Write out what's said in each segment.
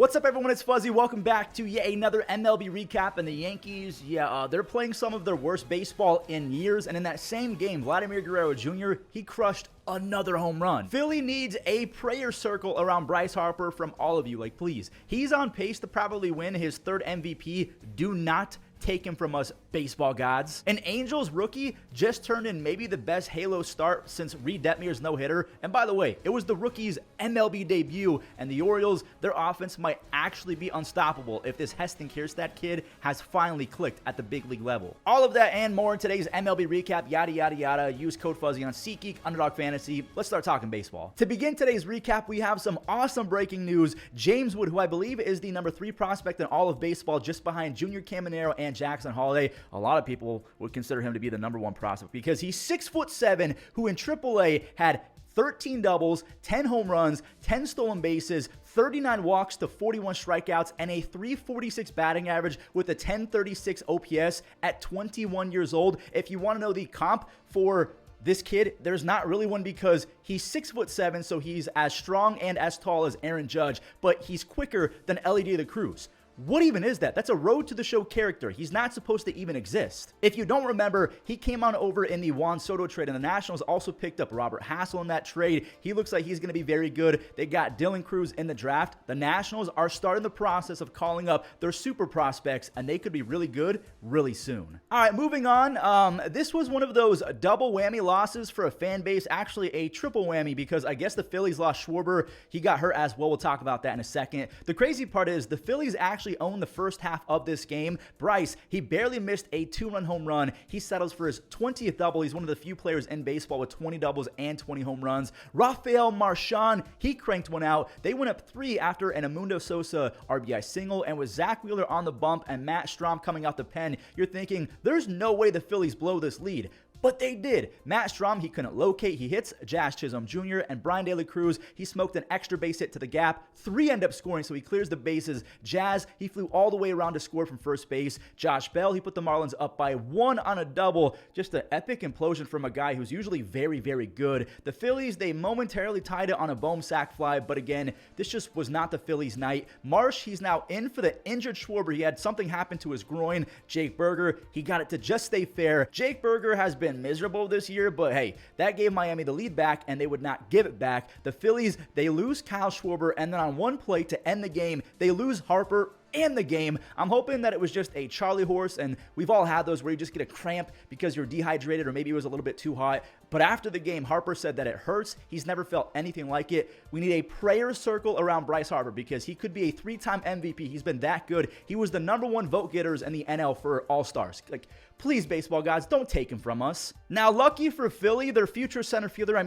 What's up, everyone? It's Fuzzy. Welcome back to yet another MLB Recap. And the Yankees, they're playing some of their worst baseball in years. And in that same game, Vladimir Guerrero Jr., he crushed another home run. Philly needs a prayer circle around Bryce Harper from all of you. Like, please. He's on pace to probably win his third MVP. Do not take him from us, baseball gods. An Angels rookie just turned in maybe the best Halo start since Reed Detmier's no-hitter. And by the way, it was the rookie's MLB debut, and the Orioles, their offense might actually be unstoppable if this Heston Kjerstad kid has finally clicked at the big league level. All of that and more in today's MLB Recap, yada, yada, yada. Use code Fuzzy on SeatGeek, Underdog Fantasy. Let's start talking baseball. To begin today's recap, we have some awesome breaking news. James Wood, who I believe is the number 3 prospect in all of baseball, just behind Junior Caminero and Jackson Holiday. A lot of people would consider him to be the number 1 prospect because he's 6'7", who in AAA had 13 doubles, 10 home runs, 10 stolen bases, 39 walks to 41 strikeouts, and a 346 batting average with a 1036 OPS at 21 years old. If you want to know the comp for this kid, there's not really one because he's 6'7", so he's as strong and as tall as Aaron Judge, but he's quicker than Ellie De La Cruz. What even is that? That's a road to the show character. He's not supposed to even exist. If you don't remember, he came on over in the Juan Soto trade, and the Nationals also picked up Robert Hassel in that trade. He looks like he's going to be very good. They got Dylan Cruz in the draft. The Nationals are starting the process of calling up their super prospects, and they could be really good really soon. All right, moving on. This was one of those double whammy losses for a fan base, actually a triple whammy, because I guess the Phillies lost Schwarber. He got hurt as well. We'll talk about that in a second. The crazy part is the Phillies actually owned the first half of this game. Bryce, he barely missed a 2-run home run. He settles for his 20th double. He's one of the few players in baseball with 20 doubles and 20 home runs. Rafael Marchand, he cranked one out. They went up 3 after an Amundo Sosa RBI single, and with Zach Wheeler on the bump and Matt Strahm coming out the pen, you're thinking there's no way the Phillies blow this lead. But they did. Matt Strahm, he couldn't locate. He hits Jazz Chisholm Jr. and Brian De La Cruz. He smoked an extra base hit to the gap. 3 end up scoring, so he clears the bases. Jazz, he flew all the way around to score from first base. Josh Bell, he put the Marlins up by 1 on a double. Just an epic implosion from a guy who's usually very, very good. The Phillies, they momentarily tied it on a Bohm sac fly, but again, this just was not the Phillies' night. Marsh, he's now in for the injured Schwarber. He had something happen to his groin. Jake Berger, he got it to just stay fair. Jake Berger has been miserable this year, but hey, that gave Miami the lead back, and they would not give it back. The Phillies, they lose Kyle Schwarber, and then on one play to end the game, they lose Harper and the game. I'm hoping that it was just a Charlie horse, and we've all had those where you just get a cramp because you're dehydrated or maybe it was a little bit too hot. But after the game, Harper said that it hurts. He's never felt anything like it. We need a prayer circle around Bryce Harper because he could be a 3-time MVP. He's been that good. He was the number 1 vote getters in the NL for All-Stars. Like, please, baseball gods, don't take him from us. Now, lucky for Philly, their future center fielder,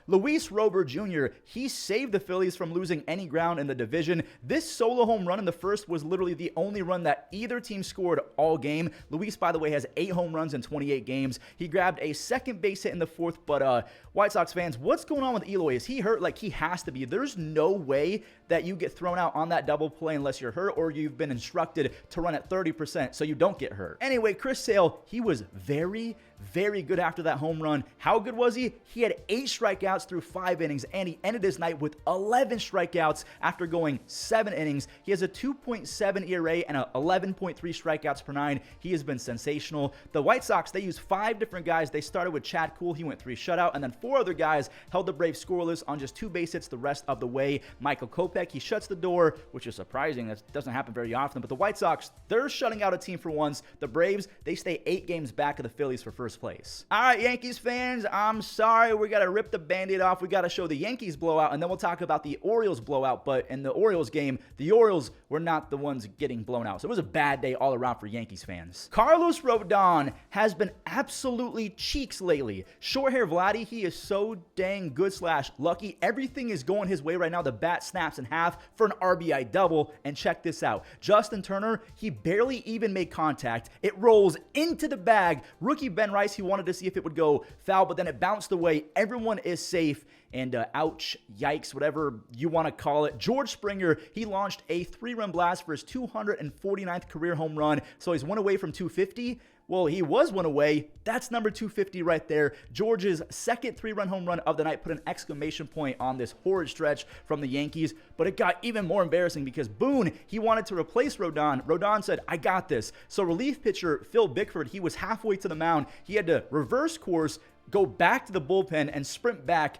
Luis Robert Jr., he saved the Phillies from losing any ground in the division. This solo home run in the first was literally the only run that either team scored all game. Luis, by the way, has 8 home runs in 28 games. He grabbed a second base hit in the 4th, but White Sox fans, what's going on with Eloy? Is he hurt? Like, he has to be. There's no way that you get thrown out on that double play unless you're hurt or you've been instructed to run at 30% so you don't get hurt. Anyway, Chris Sale, he was very, very good after that home run. How good was he? He had 8 strikeouts through 5 innings, and he ended his night with 11 strikeouts after going 7 innings. He has a 2.7 ERA and a 11.3 strikeouts per 9. He has been sensational. The White Sox, they used 5 different guys. They started with Chad Kuhl. He went 3 shutout, and then 4 other guys held the Braves scoreless on just 2 base hits the rest of the way. Michael Kopech, he shuts the door, which is surprising. That doesn't happen very often, but the White Sox, they're shutting out a team for once. The Braves, they stay 8 games back of the Phillies for first place. All right, Yankees fans, I'm sorry. We got to rip the Band-Aid off. We got to show the Yankees blowout, and then we'll talk about the Orioles blowout. But in the Orioles game, the Orioles were not the ones getting blown out. So it was a bad day all around for Yankees fans. Carlos Rodon has been absolutely cheeks lately. Short hair Vladdy, he is so dang good / lucky. Everything is going his way right now. The bat snaps in half for an RBI double. And check this out. Justin Turner, he barely even made contact. It rolls into the bag. Rookie Ben Rice, he wanted to see if it would go foul, but then it bounced away. Everyone is safe. And ouch, yikes, whatever you want to call it. George Springer, he launched a 3-run blast for his 249th career home run. So he's 1 away from 250. Well, he was one away. That's number 250 right there. George's second 3-run home run of the night put an exclamation point on this horrid stretch from the Yankees. But it got even more embarrassing because Boone, he wanted to replace Rodon. Rodon said, I got this. So relief pitcher Phil Bickford, he was halfway to the mound. He had to reverse course, go back to the bullpen, and sprint back.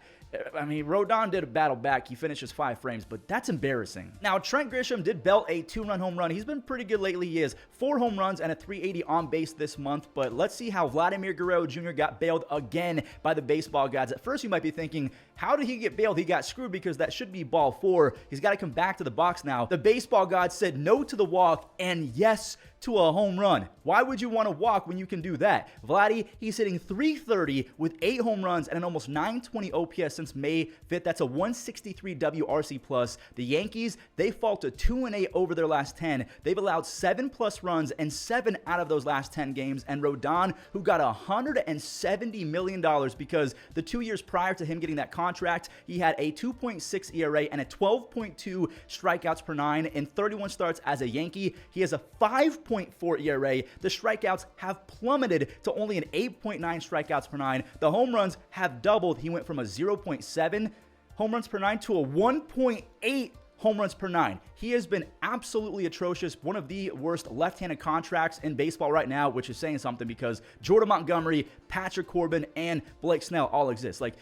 I mean, Rodon did a battle back. He finishes 5 frames, but that's embarrassing. Now, Trent Grisham did belt a 2-run home run. He's been pretty good lately. He has 4 home runs and a 380 on base this month, but let's see how Vladimir Guerrero Jr. got bailed again by the baseball gods. At first, you might be thinking, how did he get bailed? He got screwed because that should be ball 4. He's got to come back to the box now. The baseball gods said no to the walk and yes to a home run. Why would you want to walk when you can do that? Vladdy, he's hitting .330 with 8 home runs and an almost .920 OPS since May 5th. That's a 163 WRC+. The Yankees, they fall to 2-8 over their last 10. They've allowed 7+ runs in 7 out of those last 10 games. And Rodon, who got $170 million because the 2 years prior to him getting that contract, he had a 2.6 ERA and a 12.2 strikeouts per 9 in 31 starts as a Yankee. He has a 5.4 ERA. The strikeouts have plummeted to only an 8.9 strikeouts per 9. The home runs have doubled. He went from a 0.7 home runs per 9 to a 1.8 home runs per 9. He has been absolutely atrocious. One of the worst left-handed contracts in baseball right now, which is saying something because Jordan Montgomery, Patrick Corbin, and Blake Snell all exist. Like,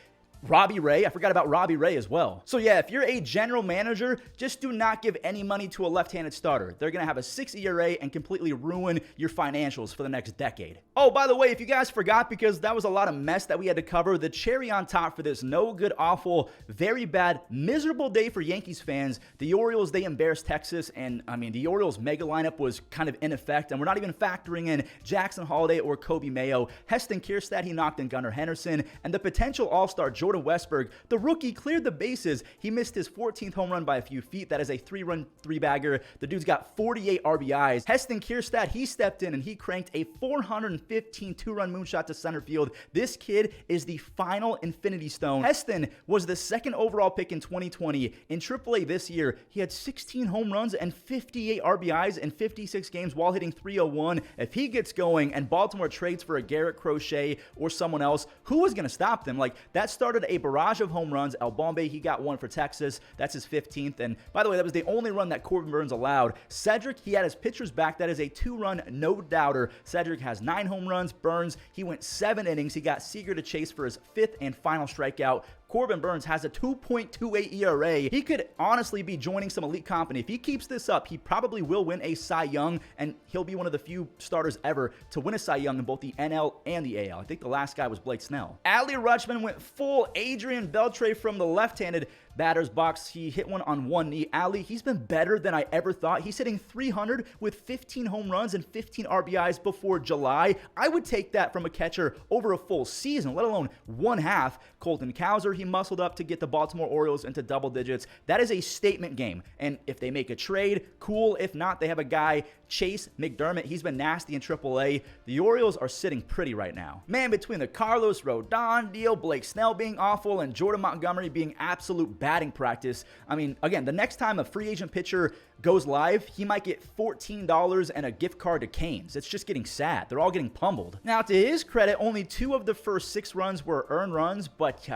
Robbie Ray, I forgot about Robbie Ray as well. So yeah, if you're a general manager, just do not give any money to a left-handed starter. They're going to have a 6 ERA and completely ruin your financials for the next decade. Oh, by the way, if you guys forgot, because that was a lot of mess that we had to cover, the cherry on top for this no good, awful, very bad, miserable day for Yankees fans, the Orioles, they embarrassed Texas, and I mean, the Orioles mega lineup was kind of in effect, and we're not even factoring in Jackson Holiday or Kobe Mayo. Heston Kjerstad, he knocked in Gunnar Henderson, and the potential all-star Jordan Westberg, the rookie, cleared the bases. He missed his 14th home run by a few feet. That is a 3-run 3-bagger. The dude's got 48 RBIs. Heston Kjerstad, he stepped in and he cranked a 415 2-run moonshot to center field. This kid is the final Infinity Stone. Heston was the 2nd overall pick in 2020. In AAA this year, he had 16 home runs and 58 RBIs in 56 games while hitting .301. If he gets going and Baltimore trades for a Garrett Crochet or someone else, who is going to stop them? Like, that started a barrage of home runs. El Bombe, he got one for Texas. That's his 15th. And by the way, that was the only run that Corbin Burnes allowed. Cedric, he had his pitchers back. That is a 2-run no-doubter. Cedric has 9 home runs. Burnes, he went 7 innings. He got Seager to chase for his 5th and final strikeout. Corbin Burnes has a 2.28 ERA. He could honestly be joining some elite company. If he keeps this up, he probably will win a Cy Young, and he'll be one of the few starters ever to win a Cy Young in both the NL and the AL. I think the last guy was Blake Snell. Adley Rutschman went full Adrian Beltre from the left-handed batter's box. He hit one on one knee. Adley, he's been better than I ever thought. He's hitting .300 with 15 home runs and 15 RBIs before July. I would take that from a catcher over a full season, let alone one half. Colton Cowser, he muscled up to get the Baltimore Orioles into double digits. That is a statement game. And if they make a trade, cool. If not, they have a guy, Chase McDermott. He's been nasty in AAA. The Orioles are sitting pretty right now. Man, between the Carlos Rodon deal, Blake Snell being awful, and Jordan Montgomery being absolute batting practice. I mean, again, the next time a free agent pitcher goes live, he might get $14 and a gift card to Cane's. It's just getting sad. They're all getting pummeled. Now, to his credit, only 2 of the first 6 runs were earned runs, but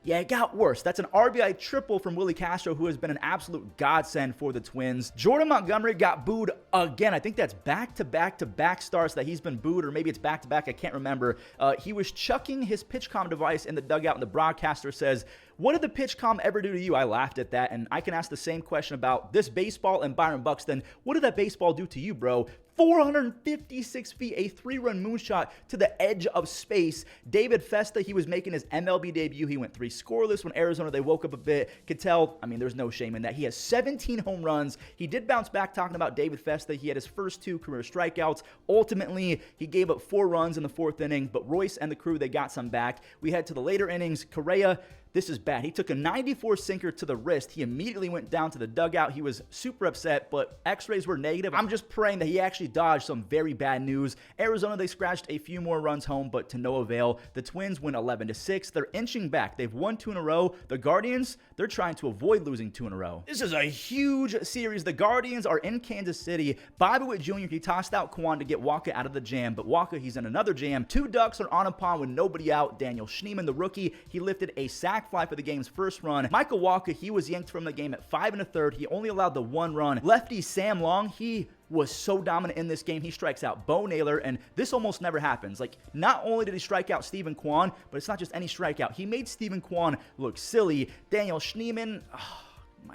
yeah, it got worse. That's an RBI triple from Willie Castro, who has been an absolute godsend for the Twins. Jordan Montgomery got booed again. I think that's back-to-back-to-back starts that he's been booed, or maybe it's back-to-back. I can't remember. He was chucking his pitch-com device in the dugout, and the broadcaster says, "What did the pitch-com ever do to you?" I laughed at that, and I can ask the same question about this baseball and Byron Buxton. What did that baseball do to you, bro? 456 feet, a 3-run moonshot to the edge of space. David Festa, he was making his MLB debut. He went 3 scoreless when Arizona, they woke up a bit. Could tell, I mean, there's no shame in that. He has 17 home runs. He did bounce back talking about David Festa. He had his first 2 career strikeouts. Ultimately, he gave up 4 runs in the 4th inning, but Royce and the crew, they got some back. We head to the later innings. Correa, This is bad. He took a 94 sinker to the wrist. He immediately went down to the dugout. He was super upset, but x-rays were negative. I'm just praying that he actually dodged some very bad news. Arizona, they scratched a few more runs home, but to no avail. The Twins win 11-6. They're inching back. They've won 2 in a row. The Guardians, they're trying to avoid losing 2 in a row. This is a huge series. The Guardians are in Kansas City. Bobby Witt Jr., he tossed out Kwan to get Walker out of the jam, but Walker, he's in another jam. 2 ducks are on a pond with nobody out. Daniel Schneemann, the rookie, he lifted a sac fly for the game's first run. Michael Walker, he was yanked from the game at 5 1/3. He only allowed the 1 run. Lefty Sam Long, he was so dominant in this game. He strikes out Bo Naylor, and this almost never happens. Like, not only did he strike out Stephen Kwan, but it's not just any strikeout. He made Stephen Kwan look silly. Daniel Schneemann,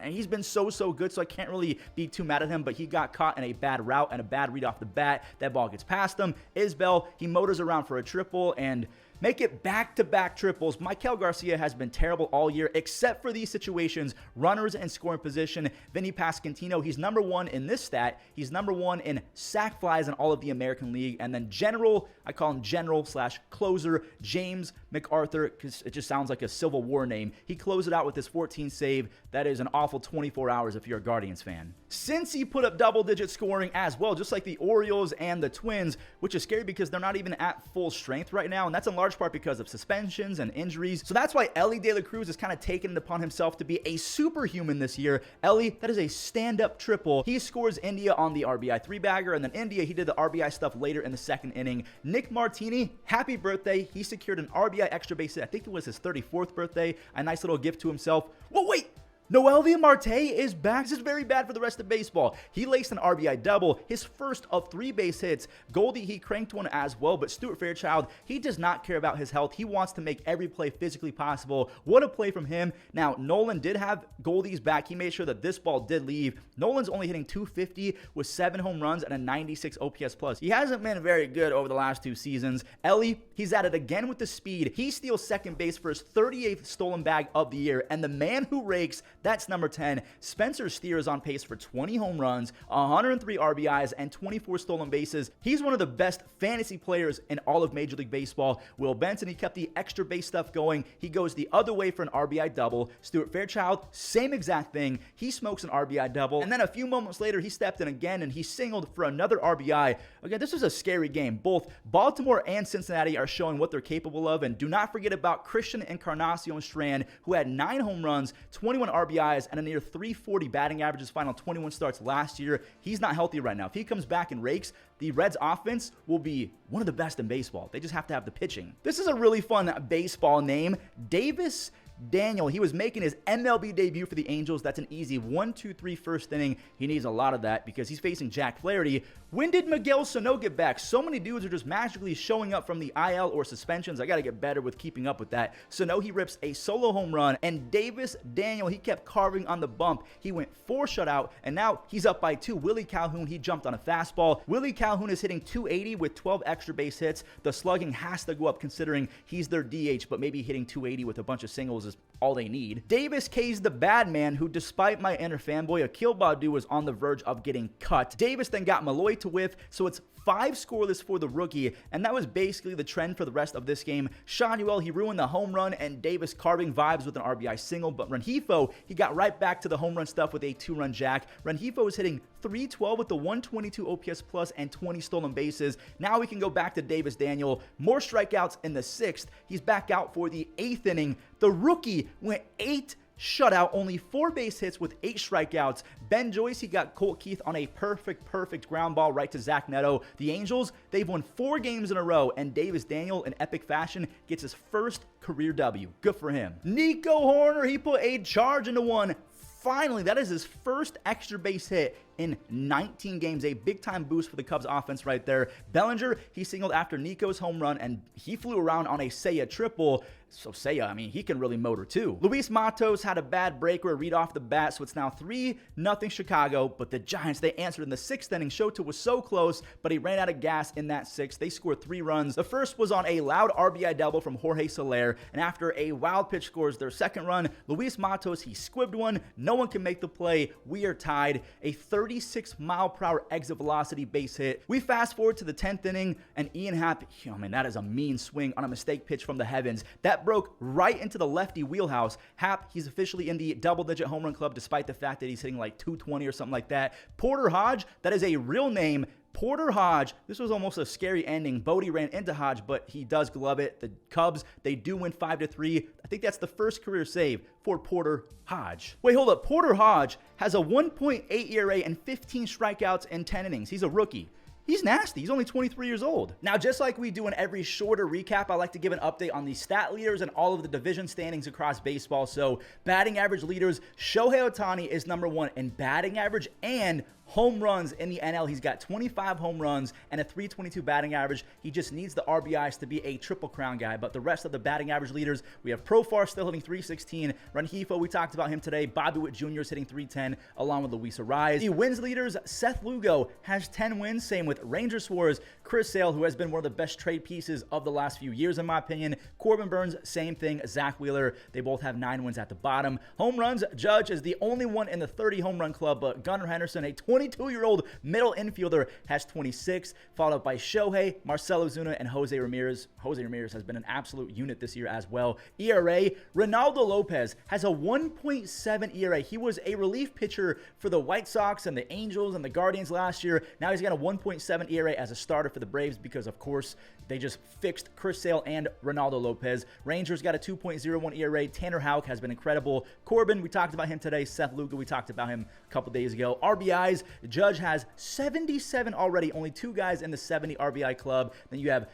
he's been so good, so I can't really be too mad at him, but he got caught in a bad route and a bad read off the bat. That ball gets past him. Isbell, he motors around for a triple, and make it back-to-back triples. Maikel Garcia has been terrible all year, except for these situations. Runners in scoring position. Vinny Pasquantino, he's number 1 in this stat. He's number 1 in sac flies in all of the American League. And then general, I call him general/closer, James McArthur, because it just sounds like a Civil War name. He closed it out with his 14 save. That is an awful 24 hours if you're a Guardians fan. Since he put up double-digit scoring as well, just like the Orioles and the Twins, which is scary because they're not even at full strength right now, and that's in large part because of suspensions and injuries. So that's why Elly De La Cruz has kind of taken it upon himself to be a superhuman this year. Elly, that is a stand-up triple. He scores India on the RBI 3-bagger, and then India, he did the RBI stuff later in the second inning. Nick Martini, happy birthday. He secured an RBI extra base hit. I think it was his 34th birthday. A nice little gift to himself. Whoa, wait! Noelvi Marte is back. This is very bad for the rest of baseball. He laced an RBI double, his first of 3 base hits. Goldie, he cranked one as well, but Stuart Fairchild, he does not care about his health. He wants to make every play physically possible. What a play from him. Now, Nolan did have Goldie's back. He made sure that this ball did leave. Nolan's only hitting .250 with 7 home runs and a 96 OPS plus. He hasn't been very good over the last 2 seasons. Elly, he's at it again with the speed. He steals second base for his 38th stolen bag of the year, and the man who rakes, that's number 10. Spencer Steer is on pace for 20 home runs, 103 RBIs, and 24 stolen bases. He's one of the best fantasy players in all of Major League Baseball. Will Benson, he kept the extra base stuff going. He goes the other way for an RBI double. Stuart Fairchild, same exact thing. He smokes an RBI double. And then a few moments later, he stepped in again, and he singled for another RBI. Again, this is a scary game. Both Baltimore and Cincinnati are showing what they're capable of. And do not forget about Christian Encarnacion Strand, who had 9 home runs, 21 RBIs, and a near 340 batting average his final 21 starts last year. He's not healthy right now. If he comes back and rakes, the Reds offense will be one of the best in baseball. They just have to have the pitching. This is a really fun baseball name. Davis Daniel, he was making his MLB debut for the Angels. That's an easy 1-2-3 first inning. He needs a lot of that because he's facing Jack Flaherty. When did Miguel Sano get back? So many dudes are just magically showing up from the IL or suspensions. I got to get better with keeping up with that. Sano, he rips a solo home run, and Davis Daniel, he kept carving on the bump. He went 4 shutout, and now he's up by 2. Willie Calhoun, he jumped on a fastball. Willie Calhoun is hitting .280 with 12 extra base hits. The slugging has to go up considering he's their DH, but maybe hitting .280 with a bunch of singles is all they need. Davis K's the bad man, who, despite my inner fanboy, Akil Baddoo, was on the verge of getting cut. Davis then got Malloy to whiff, so it's 5 scoreless for the rookie, and that was basically the trend for the rest of this game. Shanuel, he ruined the home run, and Davis carving vibes with an RBI single, but Rengifo, he got right back to the home run stuff with a 2-run jack. Rengifo is hitting .312 with the 122 OPS plus and 20 stolen bases. Now we can go back to Davis Daniel. More strikeouts in the 6th. He's back out for the 8th inning. The rookie went 8 shutout, only 4 base hits with 8 strikeouts. Ben Joyce, he got Colt Keith on a perfect ground ball right to Zach Neto. The Angels, they've won 4 games in a row, and Davis Daniel, in epic fashion, gets his first career W. Good for him. Nico Horner, he put a charge into one. Finally, that is his first extra base hit in 19 games. A big-time boost for the Cubs offense right there. Bellinger, he singled after Nico's home run, and he flew around on a Seiya triple. So Seiya, I mean, he can really motor too. Luis Matos had a bad breaker, a read off the bat, so it's now 3-0 Chicago. But the Giants, they answered in the 6th inning. Shoto was so close, but he ran out of gas in that 6th. They scored 3 runs. The first was on a loud RBI double from Jorge Soler, and after a wild pitch scores their 2nd run, Luis Matos, he squibbed one. No one can make the play. We are tied. A 30 36-mile-per-hour exit velocity base hit. We fast forward to the 10th inning, and Ian Happ, oh man, that is a mean swing on a mistake pitch from the heavens. That broke right into the lefty wheelhouse. Happ, he's officially in the double-digit home run club, despite the fact that he's hitting like 220 or something like that. Porter Hodge, that is a real name. Porter Hodge, this was almost a scary ending. Bodie ran into Hodge, but he does glove it. The Cubs, they do win 5-3. I think that's the first career save for Porter Hodge. Wait, hold up. Porter Hodge has a 1.8 ERA and 15 strikeouts in 10 innings. He's a rookie. He's nasty. He's only 23 years old. Now, just like we do in every shorter recap, I like to give an update on the stat leaders and all of the division standings across baseball. So, batting average leaders, Shohei Ohtani is number 1 in batting average and home runs in the NL. He's got 25 home runs and a 322 batting average. He just needs the RBIs to be a triple crown guy. But the rest of the batting average leaders, we have Profar still hitting 316. Rengifo, we talked about him today. Bobby Witt Jr. is hitting 310 along with Luis Arraez. The wins leaders, Seth Lugo has 10 wins. Same with Ranger Suarez, Chris Sale, who has been one of the best trade pieces of the last few years in my opinion. Corbin Burns, same thing. Zach Wheeler, they both have 9 wins at the bottom. Home runs, Judge is the only one in the 30 home run club, but Gunnar Henderson, a 22-year-old middle infielder, has 26, followed up by Shohei, Marcelo Zuna, and Jose Ramirez. Jose Ramirez has been an absolute unit this year as well. ERA, Ronaldo Lopez has a 1.7 ERA. He was a relief pitcher for the White Sox and the Angels and the Guardians last year. Now he's got a 1.7 ERA as a starter for the Braves because, of course, they just fixed Chris Sale and Ronaldo Lopez. Rangers got a 2.01 ERA. Tanner Houck has been incredible. Corbin, we talked about him today. Seth Lugo, we talked about him a couple days ago. RBIs, Judge has 77 already. Only 2 guys in the 70 RBI club. Then you have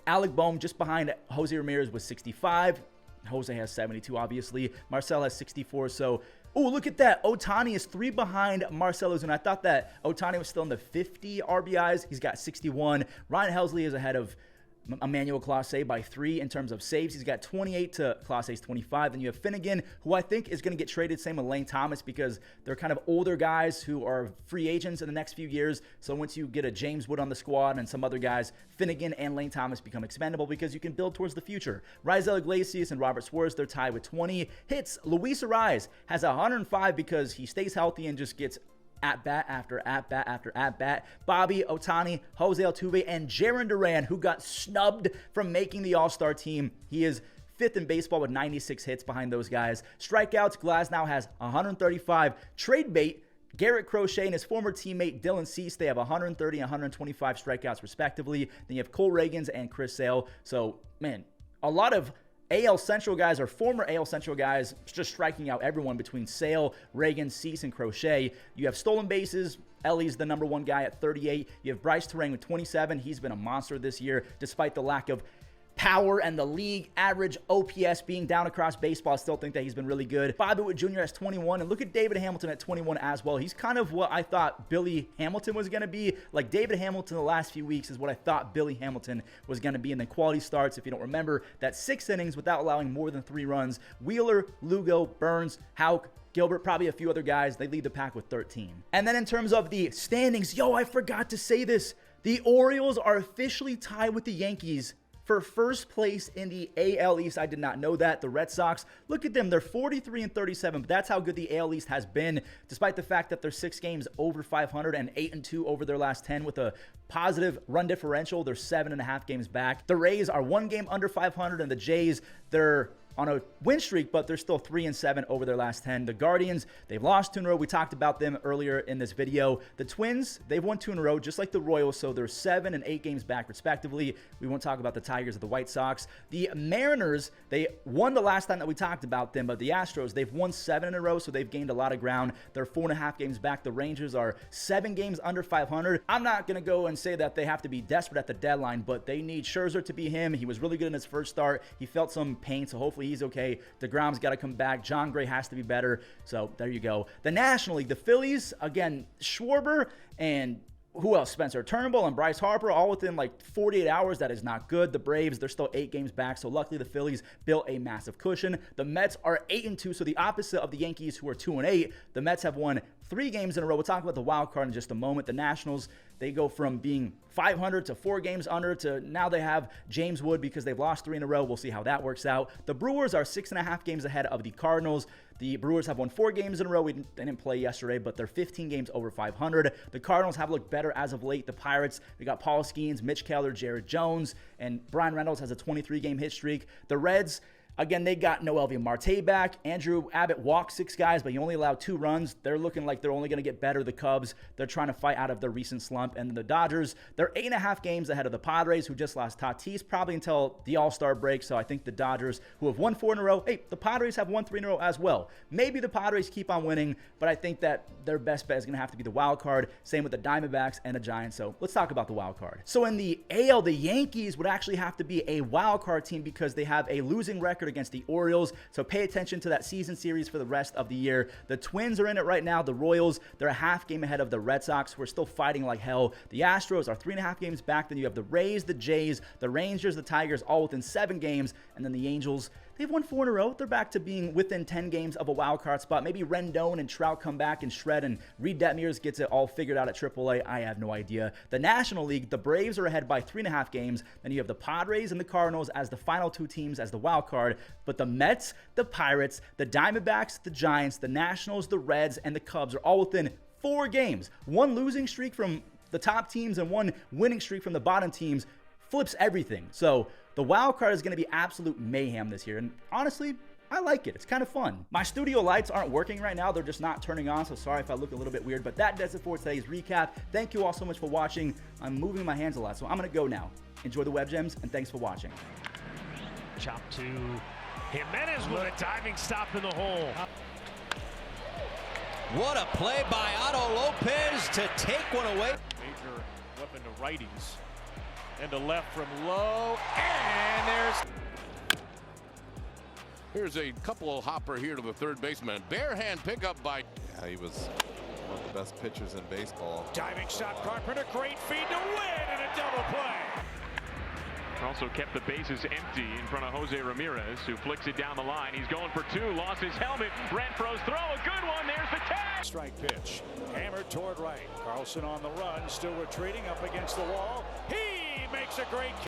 Alec Bohm just behind Jose Ramirez with 65. Jose has 72, obviously. Marcel has 64. So, oh, look at that. Ohtani is 3 behind Marcelo Zuna. I thought that Ohtani was still in the 50 RBIs. He's got 61. Ryan Helsley is ahead of Emmanuel Clase by 3 in terms of saves. He's got 28 to Clase's 25. Then you have Finnegan, who I think is going to get traded. Same with Lane Thomas because they're kind of older guys who are free agents in the next few years. So once you get a James Wood on the squad and some other guys, Finnegan and Lane Thomas become expendable because you can build towards the future. Raisel Iglesias and Robert Suarez, they're tied with 20 hits. Luis Arraez has 105 because he stays healthy and just gets at bat after at bat after at bat. Bobby, Ohtani, Jose Altuve, and Jarren Duran, who got snubbed from making the All-Star team. He is 5th in baseball with 96 hits behind those guys. Strikeouts, Glasnow has 135. Trade bait, Garrett Crochet and his former teammate Dylan Cease, they have 130 and 125 strikeouts respectively. Then you have Cole Reagans and Chris Sale. So, man, a lot of AL Central guys or former AL Central guys just striking out everyone between Sale, Reagan, Cease, and Crochet. You have stolen bases. Ellie's the number 1 guy at 38. You have Bryce Terang with 27. He's been a monster this year despite the lack of power and the league average OPS being down across baseball. I still think that he's been really good. Bobby Witt Jr. has 21, and look at David Hamilton at 21 as well. He's kind of what I thought Billy Hamilton was going to be. Like David Hamilton the last few weeks is what I thought Billy Hamilton was going to be. And then quality starts, if you don't remember, that 6 innings without allowing more than 3 runs. Wheeler, Lugo, Burns, Houck, Gilbert, probably a few other guys. They lead the pack with 13. And then in terms of the standings, I forgot to say this. The Orioles are officially tied with the Yankees for first place in the AL East. I did not know that. The Red Sox, look at them. They're 43 and 37, but that's how good the AL East has been, despite the fact that they're 6 games over 500 and 8-2 over their last 10 with a positive run differential. They're 7.5 games back. The Rays are 1 game under 500, and the Jays, they're on a win streak, but they're still 3-7 over their last 10. The Guardians, they've lost 2 in a row. We talked about them earlier in this video. The Twins, they've won 2 in a row, just like the Royals, so they're 7 and 8 games back, respectively. We won't talk about the Tigers or the White Sox. The Mariners, they won the last time that we talked about them, but the Astros, they've won 7 in a row, so they've gained a lot of ground. They're 4.5 games back. The Rangers are 7 games under 500. I'm not going to go and say that they have to be desperate at the deadline, but they need Scherzer to be him. He was really good in his first start. He felt some pain, so hopefully he's okay. DeGrom's got to come back. John Gray has to be better. So there you go. The National League, the Phillies, again, Schwarber and who else? Spencer Turnbull and Bryce Harper, all within like 48 hours. That is not good. The Braves, they're still 8 games back, so luckily the Phillies built a massive cushion. The Mets are 8-2, so the opposite of the Yankees, who are 2-8. The Mets have won 3 games in a row. We'll talk about the wild card in just a moment. The Nationals, they go from being 500 to 4 games under to now they have James Wood because they've lost 3 in a row. We'll see how that works out. The Brewers are 6.5 games ahead of the Cardinals. The Brewers have won 4 games in a row. They didn't play yesterday, but they're 15 games over 500. The Cardinals have looked better as of late. The Pirates, they got Paul Skeens, Mitch Keller, Jared Jones, and Brian Reynolds has a 23-game hit streak. The Reds, again, they got Noelvi Marte back. Andrew Abbott walked 6 guys, but he only allowed 2 runs. They're looking like they're only going to get better. The Cubs, they're trying to fight out of their recent slump. And the Dodgers, they're 8.5 games ahead of the Padres, who just lost Tatis probably until the All-Star break. So I think the Dodgers, who have won 4 in a row, hey, the Padres have won 3 in a row as well. Maybe the Padres keep on winning, but I think that their best bet is going to have to be the wild card. Same with the Diamondbacks and the Giants. So let's talk about the wild card. So in the AL, the Yankees would actually have to be a wild card team because they have a losing record against the Orioles. So pay attention to that season series for the rest of the year. The Twins are in it right now. The Royals, they're a half game ahead of the Red Sox, who are still fighting like hell. The Astros are 3.5 games back. Then you have the Rays, the Jays, the Rangers, the Tigers, all within 7 games. And then the Angels, they've won 4 in a row. They're back to being within 10 games of a wild card spot. Maybe Rendon and Trout come back and shred, and Reed Detmers gets it all figured out at AAA. I have no idea. The National League, the Braves are ahead by 3.5 games. Then you have the Padres and the Cardinals as the final 2 teams as the wild card. But the Mets, the Pirates, the Diamondbacks, the Giants, the Nationals, the Reds, and the Cubs are all within 4 games. 1 losing streak from the top teams and 1 winning streak from the bottom teams flips everything. So the wild card is going to be absolute mayhem this year. And honestly, I like it. It's kind of fun. My studio lights aren't working right now. They're just not turning on. So sorry if I look a little bit weird, but that does it for today's recap. Thank you all so much for watching. I'm moving my hands a lot, so I'm going to go now. Enjoy the web gems, and thanks for watching. Chop to Jimenez with a diving stop in the hole. What a play by Otto Lopez to take one away. Major weapon to righties. And to left from low. And here's a couple of hopper here to the third baseman. Bare hand pickup by. Yeah, he was one of the best pitchers in baseball. diving shot. Carpenter, great feed to win and a double play. Also kept the bases empty in front of Jose Ramirez, who flicks it down the line. He's going for 2, lost his helmet. Renfro's throw, a good one. There's the tag. Strike pitch. Hammered toward right. Carlson on the run, still retreating up against the wall. He makes a great catch.